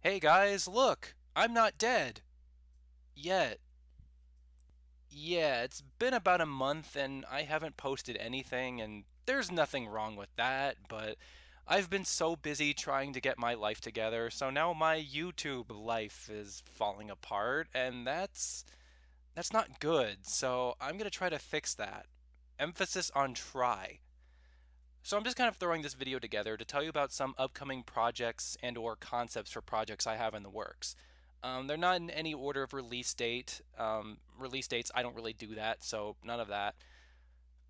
Hey guys, look! I'm not dead. Yet. Yeah, it's been about a month and I haven't posted anything, and there's nothing wrong with that, but I've been so busy trying to get my life together, so now my YouTube life is falling apart, and that's not good, so I'm gonna try to fix that. Emphasis on try. So I'm just kind of throwing this video together to tell you about some upcoming projects and or concepts for projects I have in the works. They're not in any order of release date. Release dates, I don't really do that, so none of that.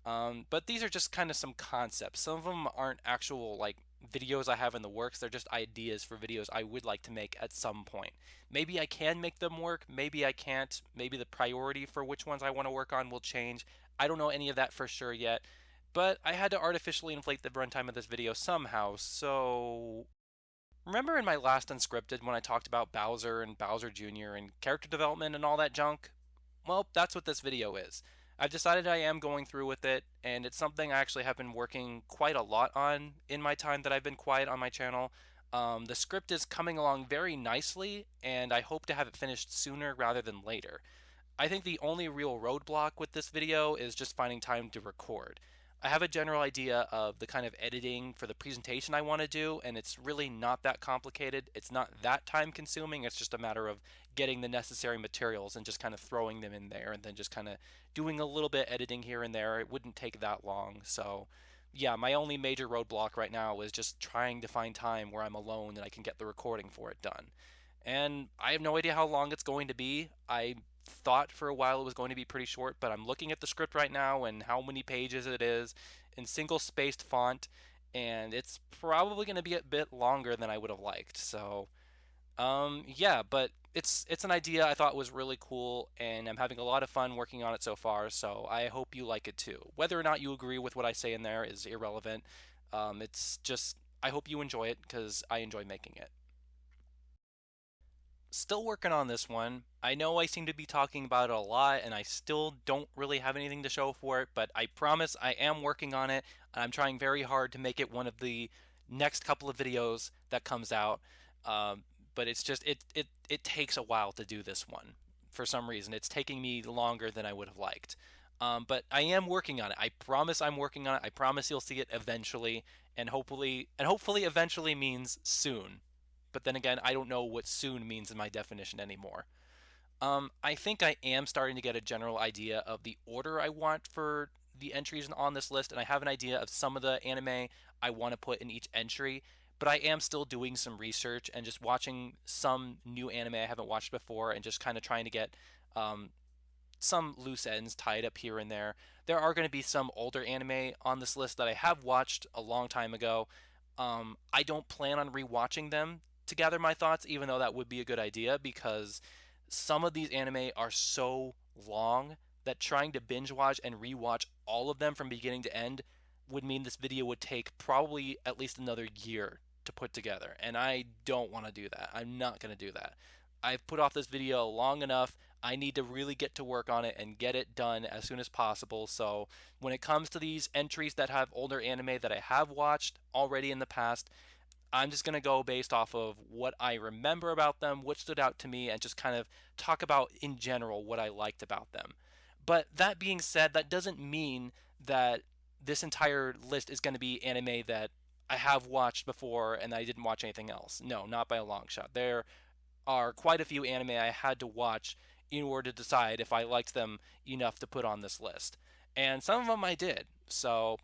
But these are just kind of some concepts. Some of them aren't actual like videos I have in the works. They're just ideas for videos I would like to make at some point. Maybe I can make them work. Maybe I can't. Maybe the priority for which ones I want to work on will change. I don't know any of that for sure yet. But I had to artificially inflate the runtime of this video somehow, so remember in my last unscripted when I talked about Bowser and Bowser Jr. and character development and all that junk? Well, that's what this video is. I've decided I am going through with it, and it's something I actually have been working quite a lot on in my time that I've been quiet on my channel. The script is coming along very nicely, and I hope to have it finished sooner rather than later. I think the only real roadblock with this video is just finding time to record. I have a general idea of the kind of editing for the presentation I want to do, and it's really not that complicated. It's not that time consuming. It's just a matter of getting the necessary materials and just kind of throwing them in there and then just kind of doing a little bit editing here and there. It wouldn't take that long. So, yeah, my only major roadblock right now is just trying to find time where I'm alone and I can get the recording for it done. And I have no idea how long it's going to be. I thought for a while it was going to be pretty short, but I'm looking at the script right now and how many pages it is in single spaced font, and it's probably going to be a bit longer than I would have liked. So, yeah, but it's an idea I thought was really cool, and I'm having a lot of fun working on it so far. So I hope you like it too. Whether or not you agree with what I say in there is irrelevant. It's just I hope you enjoy it because I enjoy making it. Still working on this one. I know I seem to be talking about it a lot and I still don't really have anything to show for it, but I promise I am working on it and I'm trying very hard to make it one of the next couple of videos that comes out. Um, but it's just it takes a while to do this one. For some reason, it's taking me longer than I would have liked. But I am working on it. I promise I'm working on it. I promise you'll see it eventually, and hopefully eventually means soon. But then again, I don't know what soon means in my definition anymore. I think I am starting to get a general idea of the order I want for the entries on this list, and I have an idea of some of the anime I want to put in each entry. But I am still doing some research and just watching some new anime I haven't watched before, and just kind of trying to get um, some loose ends tied up here and there. There are going to be some older anime on this list that I have watched a long time ago. I don't plan on rewatching them to gather my thoughts, even though that would be a good idea because some of these anime are so long that trying to binge watch and rewatch all of them from beginning to end would mean this video would take probably at least another year to put together. And I don't want to do that. I'm not going to do that. I've put off this video long enough. I need to really get to work on it and get it done as soon as possible. So, when it comes to these entries that have older anime that I have watched already in the past, I'm just going to go based off of what I remember about them, what stood out to me, and just kind of talk about in general what I liked about them. But that being said, that doesn't mean that this entire list is going to be anime that I have watched before and I didn't watch anything else. No, not by a long shot. There are quite a few anime I had to watch in order to decide if I liked them enough to put on this list. And some of them I did. So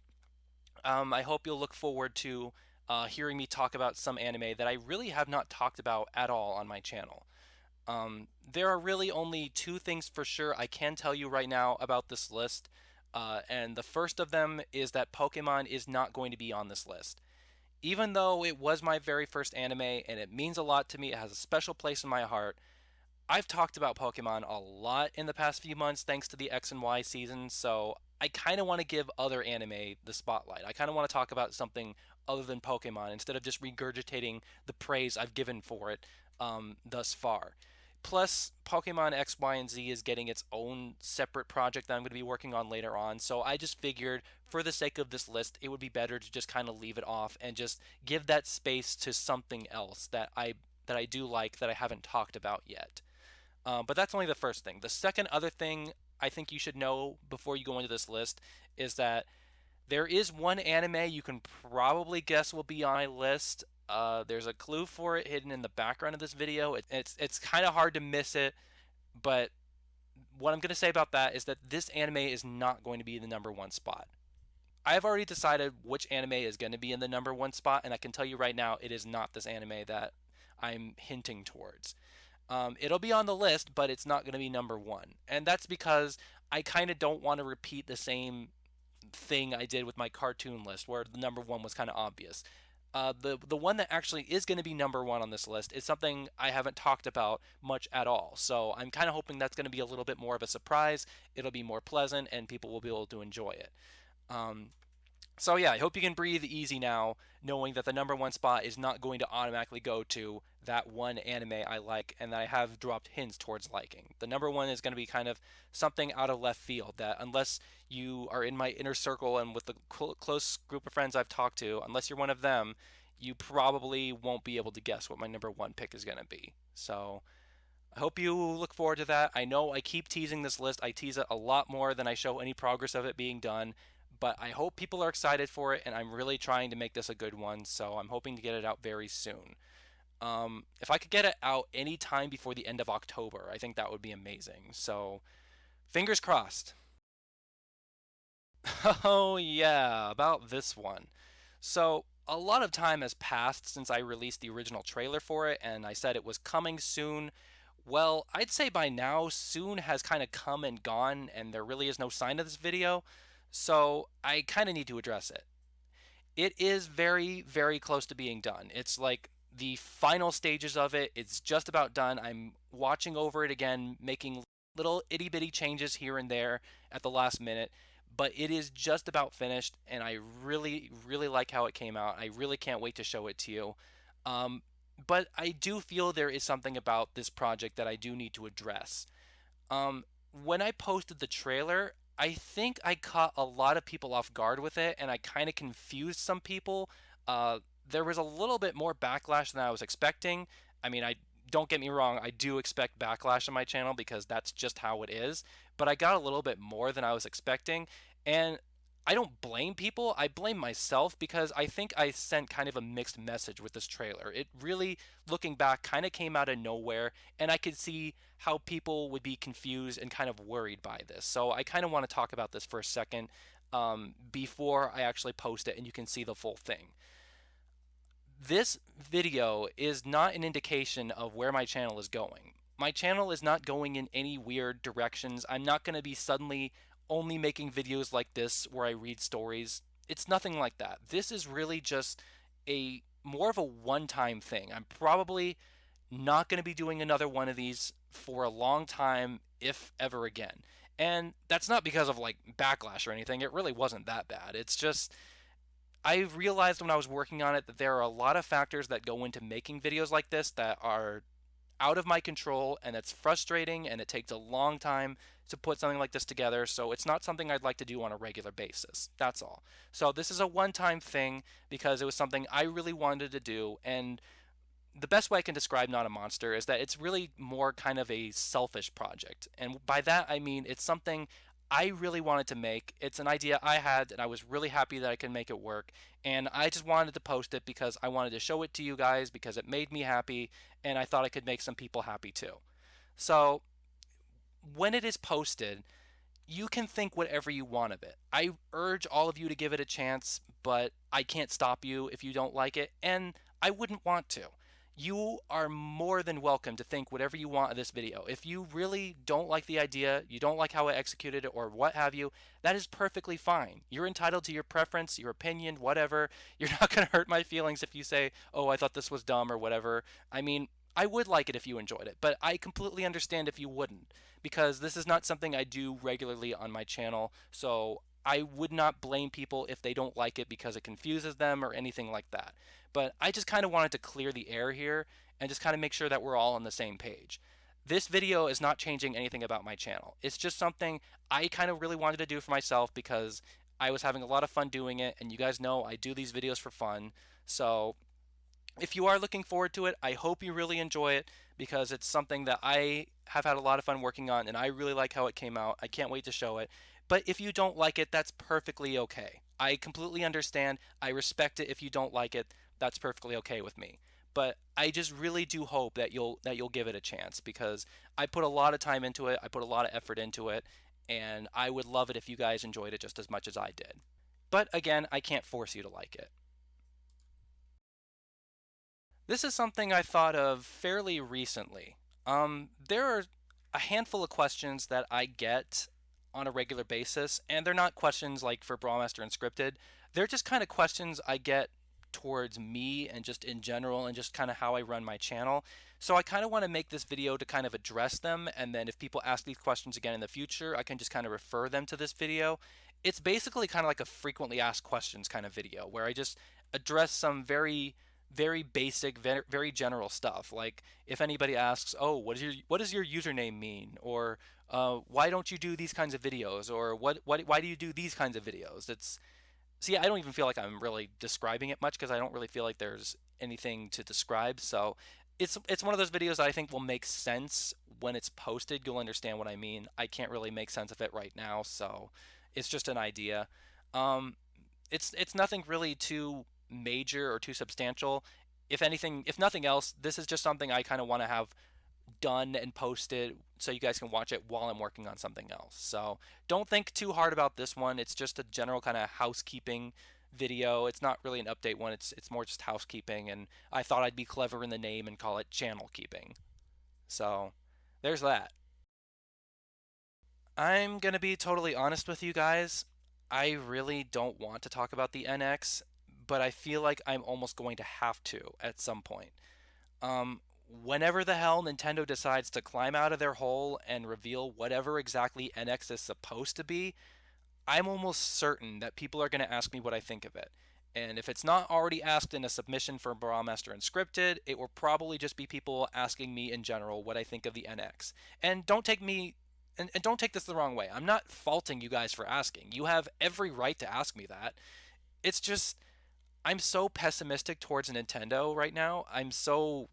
I hope you'll look forward to hearing me talk about some anime that I really have not talked about at all on my channel. There are really only two things for sure I can tell you right now about this list. And the first of them is that Pokemon is not going to be on this list. Even though it was my very first anime and it means a lot to me, it has a special place in my heart. I've talked about Pokemon a lot in the past few months thanks to the X and Y season, so I kind of want to give other anime the spotlight. I kind of want to talk about something other than Pokemon instead of just regurgitating the praise I've given for it thus far. Plus, Pokemon X, Y, and Z is getting its own separate project that I'm going to be working on later on, so I just figured for the sake of this list, it would be better to just kind of leave it off and just give that space to something else that I do like that I haven't talked about yet. But that's only the first thing. The second other thing I think you should know before you go into this list is that there is one anime you can probably guess will be on my list. There's a clue for it hidden in the background of this video. It's kind of hard to miss it, but what I'm going to say about that is that this anime is not going to be in the number one spot. I've already decided which anime is going to be in the number one spot, and I can tell you right now, it is not this anime that I'm hinting towards. It'll be on the list, but it's not going to be number one. And that's because I kind of don't want to repeat the same thing I did with my cartoon list, where the number one was kind of obvious. The one that actually is going to be number one on this list is something I haven't talked about much at all. So I'm kind of hoping that's going to be a little bit more of a surprise. It'll be more pleasant, and people will be able to enjoy it. Um, so yeah, I hope you can breathe easy now, knowing that the number one spot is not going to automatically go to that one anime I like and that I have dropped hints towards liking. The number one is going to be kind of something out of left field that unless you are in my inner circle and with the close group of friends I've talked to, unless you're one of them, you probably won't be able to guess what my number one pick is going to be. So I hope you look forward to that. I know I keep teasing this list. I tease it a lot more than I show any progress of it being done, but I hope people are excited for it, and I'm really trying to make this a good one, so I'm hoping to get it out very soon. If I could get it out any time before the end of October, I think that would be amazing. So, fingers crossed. Oh, yeah, about this one. So, a lot of time has passed since I released the original trailer for it, and I said it was coming soon. Well, I'd say by now, soon has kind of come and gone, and there really is no sign of this video, so I kind of need to address it. It is very, very close to being done. It's like the final stages of it. It's just about done. I'm watching over it again, making little itty bitty changes here and there at the last minute, but it is just about finished, and I really, really like how it came out. I really can't wait to show it to you. Um, but I do feel there is something about this project that I do need to address. Um, when I posted the trailer, I think I caught a lot of people off guard with it, and I kind of confused some people. Uh, there was a little bit more backlash than I was expecting. I mean, I don't get me wrong, I do expect backlash on my channel because that's just how it is, but I got a little bit more than I was expecting, and I don't blame people. I blame myself because I think I sent kind of a mixed message with this trailer. It really, looking back, kind of came out of nowhere, and I could see how people would be confused and kind of worried by this. So I kind of want to talk about this for a second before I actually post it and you can see the full thing. This video is not an indication of where my channel is going. My channel is not going in any weird directions. I'm not going to be suddenly only making videos like this where I read stories. It's nothing like that. This is really just a more of a one-time thing. I'm probably not going to be doing another one of these for a long time, if ever again. And that's not because of like backlash or anything. It really wasn't that bad. It's just I realized when I was working on it that there are a lot of factors that go into making videos like this that are out of my control, and it's frustrating, and it takes a long time to put something like this together, so it's not something I'd like to do on a regular basis. That's all. So this is a one-time thing because it was something I really wanted to do, and the best way I can describe Not a Monster is that it's really more kind of a selfish project. And by that, I mean it's something I really wanted to make. It's an idea I had, and I was really happy that I could make it work. And I just wanted to post it because I wanted to show it to you guys because it made me happy, and I thought I could make some people happy too. So when it is posted, you can think whatever you want of it. I urge all of you to give it a chance, but I can't stop you if you don't like it, and I wouldn't want to. You are more than welcome to think whatever you want of this video. If you really don't like the idea, you don't like how I executed it, or what have you, that is perfectly fine. You're entitled to your preference, your opinion, whatever. You're not going to hurt my feelings if you say, oh, I thought this was dumb or whatever. I mean, I would like it if you enjoyed it, but I completely understand if you wouldn't because this is not something I do regularly on my channel. So I would not blame people if they don't like it because it confuses them or anything like that. But I just kind of wanted to clear the air here and just kind of make sure that we're all on the same page. This video is not changing anything about my channel. It's just something I kind of really wanted to do for myself because I was having a lot of fun doing it, and you guys know I do these videos for fun. So If you are looking forward to it, I hope you really enjoy it because it's something that I have had a lot of fun working on and I really like how it came out. I can't wait to show it. But if you don't like it, that's perfectly okay. I completely understand. I respect it if you don't like it. That's perfectly okay with me. But I just really do hope that you'll give it a chance because I put a lot of time into it. I put a lot of effort into it, and I would love it if you guys enjoyed it just as much as I did. But again, I can't force you to like it. This is something I thought of fairly recently. There are a handful of questions that I get on a regular basis, and they're not questions like for Brawlmaster Unscripted. They're just kind of questions I get towards me and just in general and just kind of how I run my channel. So I kind of want to make this video to kind of address them, and then if people ask these questions again in the future, I can just kind of refer them to this video. It's basically kind of like a frequently asked questions kind of video where I just address some very basic, very general stuff. Like if anybody asks, "Oh, what does your username mean?" or "Why don't you do these kinds of videos?" or why do you do these kinds of videos?" It's See, I don't even feel like I'm really describing it much because I don't really feel like there's anything to describe. So it's one of those videos that I think will make sense when it's posted. You'll understand what I mean. I can't really make sense of it right now, so it's just an idea. Um, it's nothing really too major or too substantial. If anything, if nothing else, this is just something I kind of want to have done and posted so you guys can watch it while I'm working on something else. So don't think too hard about this one. It's just a general kind of housekeeping video. It's not really an update one. It's more just housekeeping, and I thought I'd be clever in the name and call it channel keeping. So there's that. I'm gonna be totally honest with you guys. I really don't want to talk about the NX, but I feel like I'm almost going to have to at some point. Um, Whenever the hell Nintendo decides to climb out of their hole and reveal whatever exactly NX is supposed to be, I'm almost certain that people are going to ask me what I think of it. And if it's not already asked in a submission for Master Unscripted, it will probably just be people asking me in general what I think of the NX. And don't take me and don't take this the wrong way. I'm not faulting you guys for asking. You have every right to ask me that. It's just I'm so pessimistic towards Nintendo right now. I'm so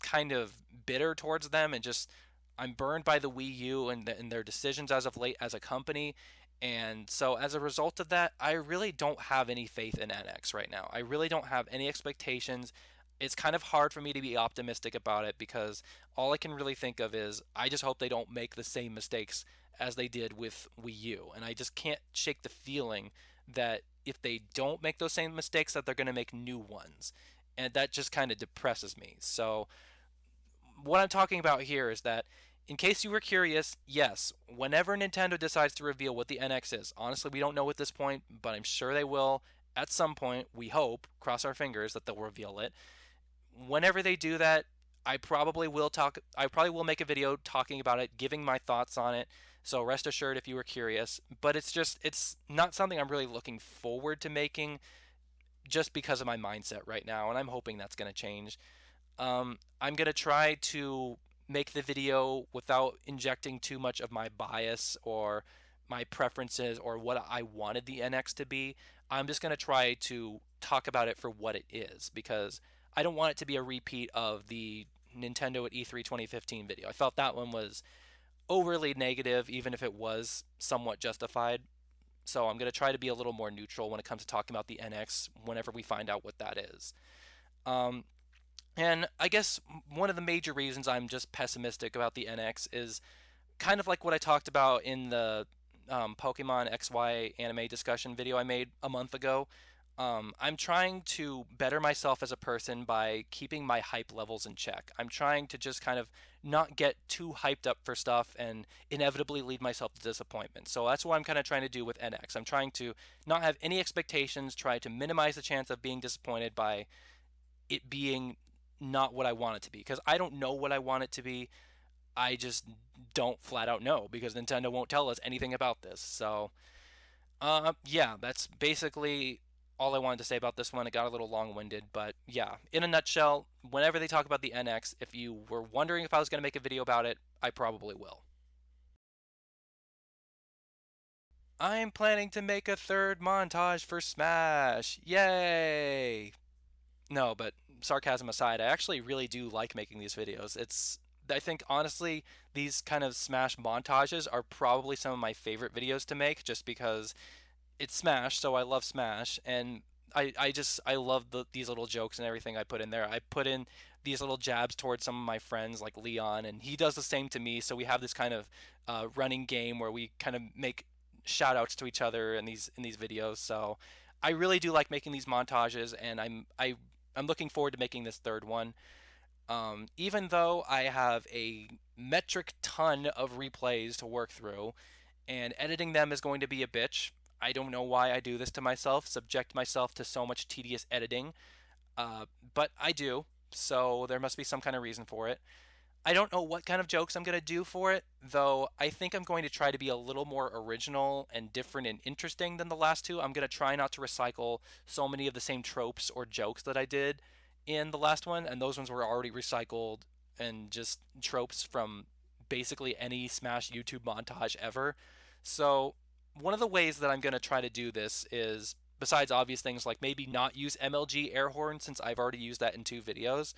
kind of bitter towards them and just I'm burned by the Wii U and their decisions as of late as a company. And so as a result of that, I really don't have any faith in NX right now. I really don't have any expectations. It's kind of hard for me to be optimistic about it because all I can really think of is I just hope they don't make the same mistakes as they did with Wii U. And I just can't shake the feeling that if they don't make those same mistakes that they're going to make new ones. And that just kind of depresses me. So what I'm talking about here is that, in case you were curious, yes, whenever Nintendo decides to reveal what the NX is, honestly, we don't know at this point, but I'm sure they will at some point. We hope, cross our fingers, that they'll reveal it. Whenever they do that, I probably will talk. I probably will make a video talking about it, giving my thoughts on it. So rest assured, if you were curious, but it's not something I'm really looking forward to making, just because of my mindset right now, and I'm hoping that's going to change. I'm going to try to make the video without injecting too much of my bias or my preferences or what I wanted the NX to be. I'm just going to try to talk about it for what it is because I don't want it to be a repeat of the Nintendo at E3 2015 video. I felt that one was overly negative, even if it was somewhat justified. So I'm going to try to be a little more neutral when it comes to talking about the NX whenever we find out what that is. Um, and I guess one of the major reasons I'm just pessimistic about the NX is kind of like what I talked about in the Pokemon XY anime discussion video I made a month ago. I'm trying to better myself as a person by keeping my hype levels in check. I'm trying to just kind of not get too hyped up for stuff and inevitably lead myself to disappointment. So that's what I'm kind of trying to do with NX. I'm trying to not have any expectations, try to minimize the chance of being disappointed by it being not what I want it to be because I don't know what I want it to be. I just don't flat out know because Nintendo won't tell us anything about this. So, yeah, that's basically all I wanted to say about this one. It got a little long-winded, but yeah, in a nutshell, whenever they talk about the NX, if you were wondering if I was going to make a video about it, I probably will. I'm planning to make a third montage for Smash. Yay! No, but sarcasm aside, I actually really do like making these videos. I think honestly, these kind of Smash montages are probably some of my favorite videos to make just because it's Smash, so I love Smash, and I love these little jokes and everything I put in there. I put in these little jabs towards some of my friends like Leon, and he does the same to me. So we have this kind of running game where we kind of make shout outs to each other in these videos. So I really do like making these montages, and I'm looking forward to making this third one. Even though I have a metric ton of replays to work through, and editing them is going to be a bitch. I don't know why I do this to myself, subject myself to so much tedious editing, but I do, so there must be some kind of reason for it. I don't know what kind of jokes I'm going to do for it, though I think I'm going to try to be a little more original and different and interesting than the last two. I'm going to try not to recycle so many of the same tropes or jokes that I did in the last one, and those ones were already recycled and just tropes from basically any Smash YouTube montage ever. So, one of the ways that I'm going to try to do this is, besides obvious things like maybe not use MLG air horn since I've already used that in two videos,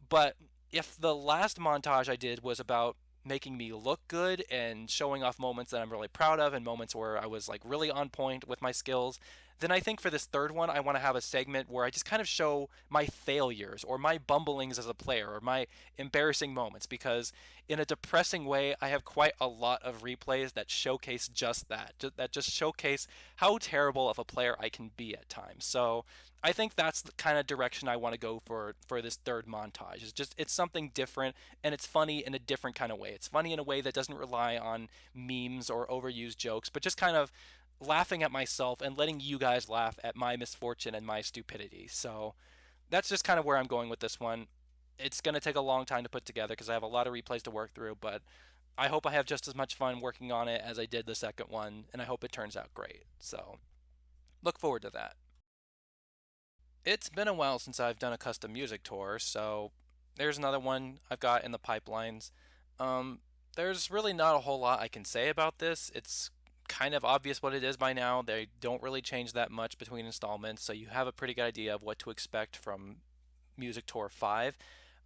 but if the last montage I did was about making me look good and showing off moments that I'm really proud of and moments where I was like really on point with my skills, then I think for this third one, I want to have a segment where I just kind of show my failures or my bumblings as a player or my embarrassing moments because in a depressing way, I have quite a lot of replays that showcase just that, that just showcase how terrible of a player I can be at times. So I think that's the kind of direction I want to go for this third montage. It's something different and it's funny in a different kind of way. It's funny in a way that doesn't rely on memes or overused jokes, but just kind of laughing at myself and letting you guys laugh at my misfortune and my stupidity. So that's just kind of where I'm going with this one. It's going to take a long time to put together because I have a lot of replays to work through, but I hope I have just as much fun working on it as I did the second one, and I hope it turns out great. So look forward to that. It's been a while since I've done a custom music tour, so there's another one I've got in the pipelines. Um, there's really not a whole lot I can say about this. It's kind of obvious what it is by now. They don't really change that much between installments, so you have a pretty good idea of what to expect from Music Tour 5.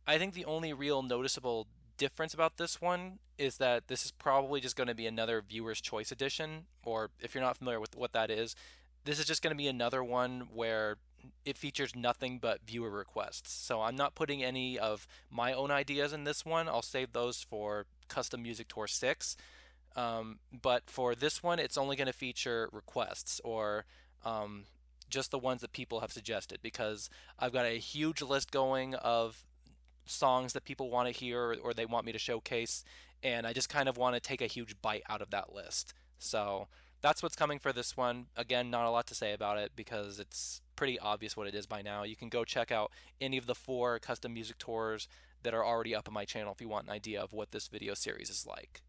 I think the only real noticeable difference about this one is that this is probably just going to be another viewer's choice edition, or if you're not familiar with what that is, this is just going to be another one where it features nothing but viewer requests. So I'm not putting any of my own ideas in this one. I'll save those for Custom Music Tour 6. But for this one, it's only going to feature requests or just the ones that people have suggested because I've got a huge list going of songs that people want to hear or they want me to showcase, and I just kind of want to take a huge bite out of that list. So that's what's coming for this one. Again, not a lot to say about it because it's pretty obvious what it is by now. You can go check out any of the 4 custom music tours that are already up on my channel if you want an idea of what this video series is like.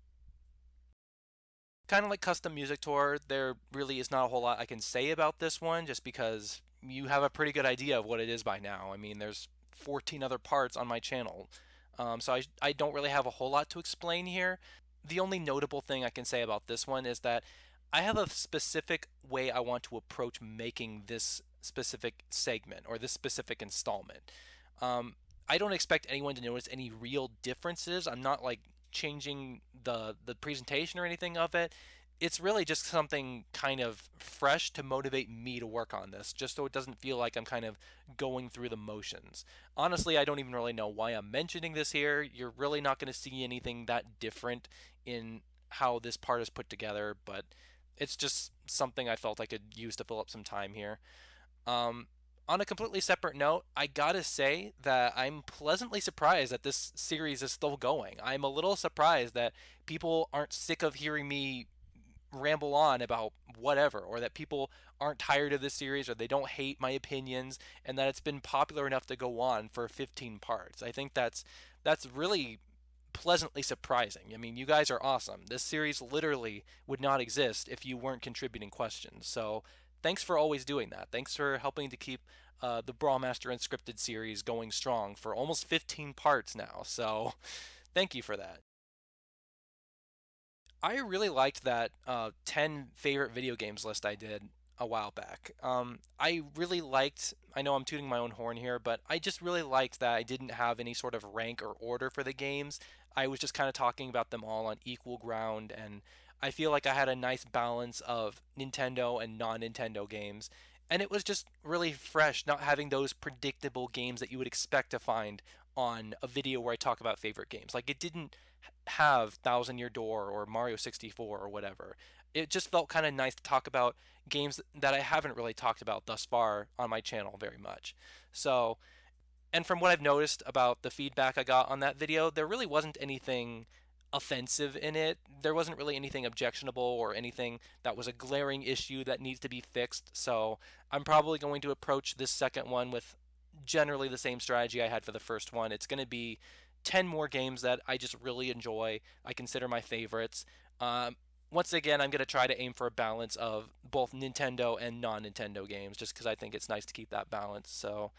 Kind of like custom music tour, there really is not a whole lot I can say about this one just because you have a pretty good idea of what it is by now. I mean, there's 14 other parts on my channel. So I don't really have a whole lot to explain here. The only notable thing I can say about this one is that I have a specific way I want to approach making this specific segment or this specific installment. Um, I don't expect anyone to notice any real differences. I'm not like changing the presentation or anything of it. It's really just something kind of fresh to motivate me to work on this, just so it doesn't feel like I'm kind of going through the motions. Honestly, I don't even really know why I'm mentioning this here. You're really not going to see anything that different in how this part is put together, but it's just something I felt I could use to fill up some time here. Um, on a completely separate note, I gotta say that I'm pleasantly surprised that this series is still going. I'm a little surprised that people aren't sick of hearing me ramble on about whatever, or that people aren't tired of this series, or they don't hate my opinions, and that it's been popular enough to go on for 15 parts. I think that's really pleasantly surprising. I mean, you guys are awesome. This series literally would not exist if you weren't contributing questions. So thanks for always doing that. Thanks for helping to keep the Brawlmaster Unscripted series going strong for almost 15 parts now. So thank you for that. I really liked that 10 favorite video games list I did. a while back. I really liked, I know I'm tooting my own horn here, but I just really liked that I didn't have any sort of rank or order for the games. I was just kind of talking about them all on equal ground, and I feel like I had a nice balance of Nintendo and non Nintendo games. And it was just really fresh, not having those predictable games that you would expect to find on a video where I talk about favorite games. Like, it didn't have Thousand Year Door or Mario 64 or whatever. It just felt kind of nice to talk about games that I haven't really talked about thus far on my channel very much. So, and from what I've noticed about the feedback I got on that video, there really wasn't anything offensive in it. There wasn't really anything objectionable or anything that was a glaring issue that needs to be fixed. So I'm probably going to approach this second one with generally the same strategy I had for the first one. It's going to be 10 more games that I just really enjoy, I consider my favorites. Um, Once again, I'm going to try to aim for a balance of both Nintendo and non Nintendo games just because I think it's nice to keep that balance. So,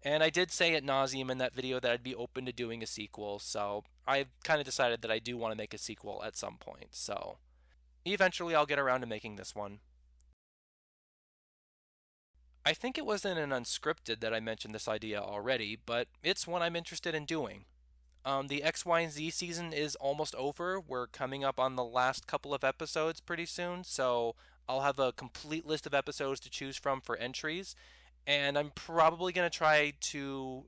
and I did say at nauseum in that video that I'd be open to doing a sequel, so I've kind of decided that I do want to make a sequel at some point. So eventually I'll get around to making this one. I think it was in an unscripted that I mentioned this idea already, but it's one I'm interested in doing. The X, Y, and Z season is almost over. We're coming up on the last couple of episodes pretty soon, so I'll have a complete list of episodes to choose from for entries, and I'm probably going to try to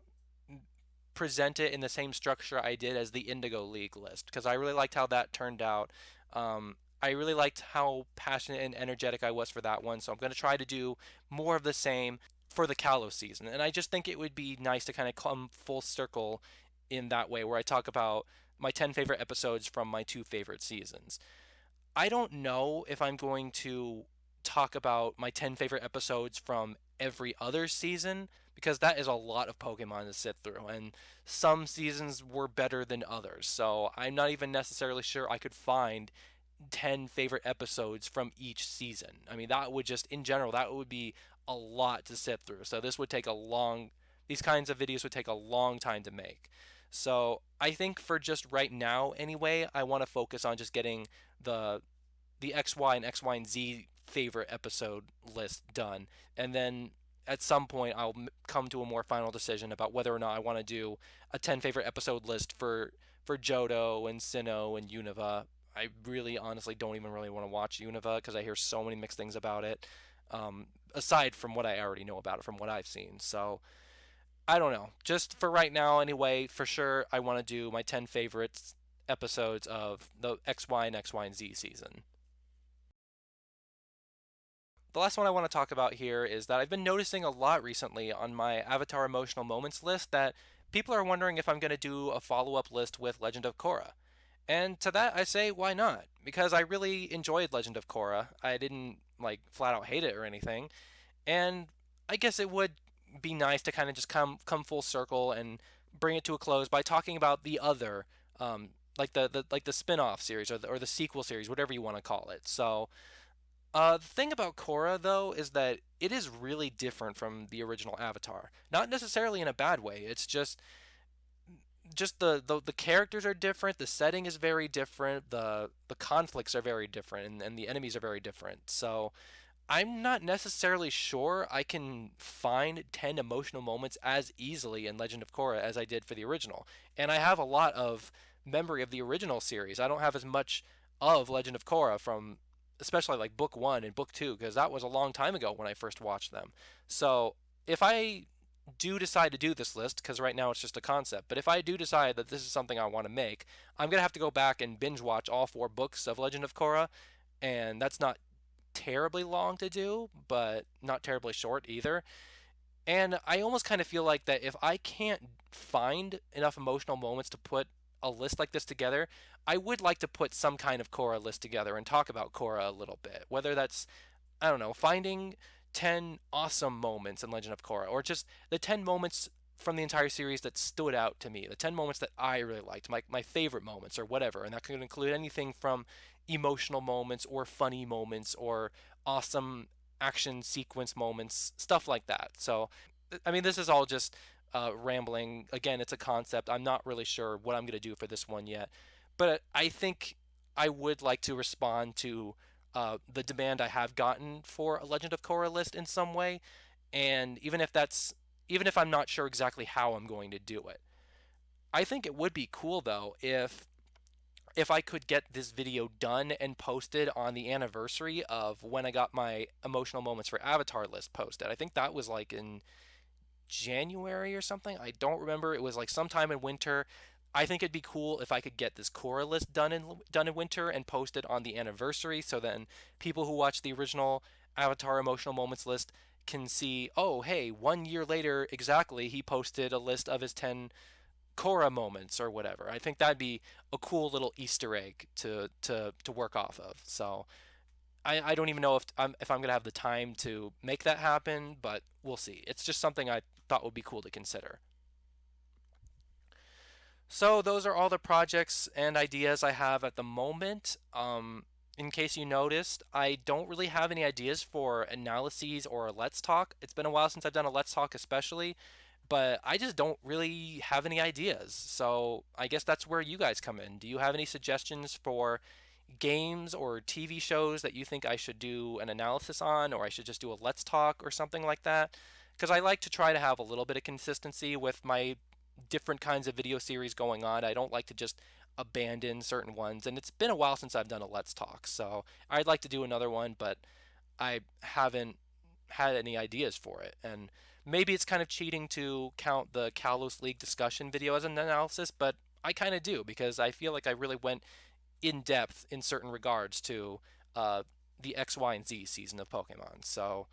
present it in the same structure I did as the Indigo League list because I really liked how that turned out. I really liked how passionate and energetic I was for that one, so I'm going to try to do more of the same for the Kalos season. And I just think it would be nice to kind of come full circle in that way, where I talk about my 10 favorite episodes from my two favorite seasons. I don't know if I'm going to talk about my 10 favorite episodes from every other season because that is a lot of Pokemon to sit through, and some seasons were better than others. So I'm not even necessarily sure I could find 10 favorite episodes from each season. I mean, that would just, in general, that would be a lot to sit through. So this would take a long, these kinds of videos would take a long time to make. So I think for just right now, anyway, I want to focus on just getting the the XY and XY and Z favorite episode list done, and then at some point I'll come to a more final decision about whether or not I want to do a 10 favorite episode list for Johto and Sinnoh and Unova. I really honestly don't even really want to watch Unova because I hear so many mixed things about it. Aside from what I already know about it from what I've seen, so I don't know. Just for right now, anyway, for sure, I want to do my 10 favorites episodes of the XY and XY and Z season. The last one I want to talk about here is that I've been noticing a lot recently on my Avatar Emotional Moments list that people are wondering if I'm going to do a follow up list with Legend of Korra. And to that, I say, why not? Because I really enjoyed Legend of Korra. I didn't, like, flat out hate it or anything. And I guess it would be nice to kind of just come full circle and bring it to a close by talking about the other, like the spin-off series or the sequel series, whatever you want to call it. So the thing about Korra, though, is that it is really different from the original Avatar. Not necessarily in a bad way. It's just the characters are different. The setting is very different. The conflicts are very different, and the enemies are very different. So I'm not necessarily sure I can find 10 emotional moments as easily in Legend of Korra as I did for the original. And I have a lot of memory of the original series. I don't have as much of Legend of Korra from especially like book 1 and book 2 because that was a long time ago when I first watched them. So, if I do decide to do this list because right now it's just a concept, but if I do decide that this is something I want to make, I'm going to have to go back and binge watch all 4 books of Legend of Korra, and that's not terribly long to do, but not terribly short either. And I almost kind of feel like that if I can't find enough emotional moments to put a list like this together, I would like to put some kind of Korra list together and talk about Korra a little bit. Whether that's, I don't know, finding 10 awesome moments in Legend of Korra, or just the 10 moments from the entire series that stood out to me, the 10 moments that I really liked, my favorite moments, or whatever. And that could include anything from emotional moments, or funny moments, or awesome action sequence moments, stuff like that. So, I mean, this is all just rambling. Again, it's a concept. I'm not really sure what I'm going to do for this one yet. But I think I would like to respond to the demand I have gotten for a Legend of Korra list in some way, and even if I'm not sure exactly how I'm going to do it. I think it would be cool though if I could get this video done and posted on the anniversary of when I got my emotional moments for Avatar list posted. I think that was like in January or something. I don't remember. It was like sometime in winter. I think it'd be cool if I could get this Korra list done in winter and posted on the anniversary, so then people who watch the original Avatar emotional moments list can see, oh, hey, 1 year later exactly, he posted a list of his 10 Korra moments or whatever. I think that'd be a cool little Easter egg to work off of. So I don't even know if I'm gonna have the time to make that happen, but we'll see. It's just something I thought would be cool to consider. So those are all the projects and ideas I have at the moment. In case you noticed, I don't really have any ideas for analyses or a Let's Talk. It's been a while since I've done a Let's Talk, especially, but I just don't really have any ideas. So I guess that's where you guys come in. Do you have any suggestions for games or TV shows that you think I should do an analysis on, or I should just do a Let's Talk or something like that? Because I like to try to have a little bit of consistency with my different kinds of video series going on. I don't like to just abandon certain ones, and it's been a while since I've done a Let's Talk, so I'd like to do another one, but I haven't had any ideas for it. And maybe it's kind of cheating to count the Kalos League discussion video as an analysis, but I kind of do because I feel like I really went in depth in certain regards to uh, the X, Y, and Z season of Pokemon. So,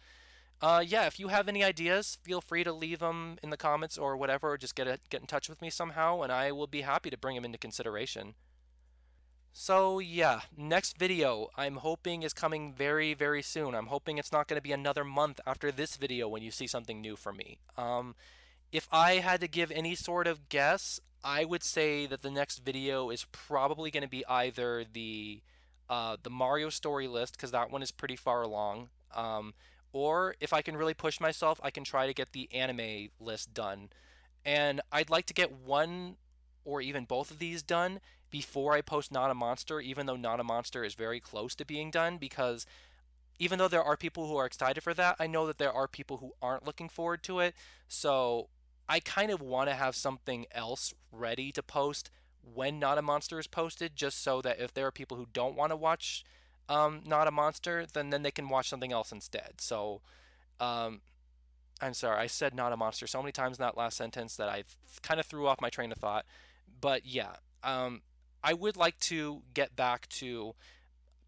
yeah, if you have any ideas, feel free to leave them in the comments or whatever. Or just get in touch with me somehow, and I will be happy to bring them into consideration. So yeah, next video I'm hoping is coming very, very soon. I'm hoping it's not going to be another month after this video when you see something new from me. If I had to give any sort of guess, I would say that the next video is probably going to be either the Mario story list because that one is pretty far along. Or if I can really push myself, I can try to get the anime list done. And I'd like to get one or even both of these done before I post Not a Monster, even though Not a Monster is very close to being done, because even though there are people who are excited for that, I know that there are people who aren't looking forward to it. So I kind of want to have something else ready to post when Not a Monster is posted, just so that if there are people who don't want to watch Not a Monster, then they can watch something else instead. So um, I'm sorry, I said Not a Monster so many times in that last sentence that I kind of threw off my train of thought. But yeah, I would like to get back to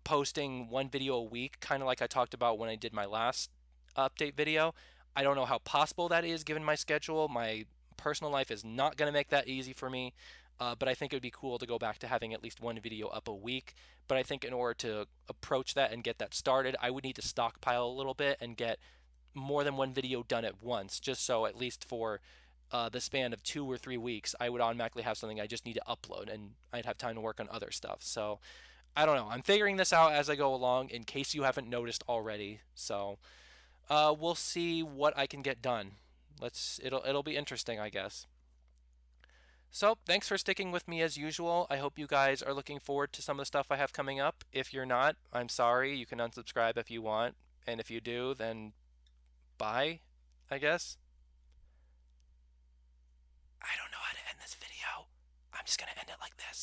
posting one video a week, kind of like I talked about when I did my last update video. I don't know how possible that is given my schedule. My personal life is not going to make that easy for me. But I think it would be cool to go back to having at least one video up a week. But I think in order to approach that and get that started, I would need to stockpile a little bit and get more than one video done at once, just so at least for the span of 2 or 3 weeks, I would automatically have something I just need to upload and I'd have time to work on other stuff. So I don't know. I'm figuring this out as I go along in case you haven't noticed already. So we'll see what I can get done. It'll be interesting, I guess. So thanks for sticking with me as usual. I hope you guys are looking forward to some of the stuff I have coming up. If you're not, I'm sorry. You can unsubscribe if you want. And if you do, then bye, I guess. I don't know how to end this video. I'm just gonna end it like this.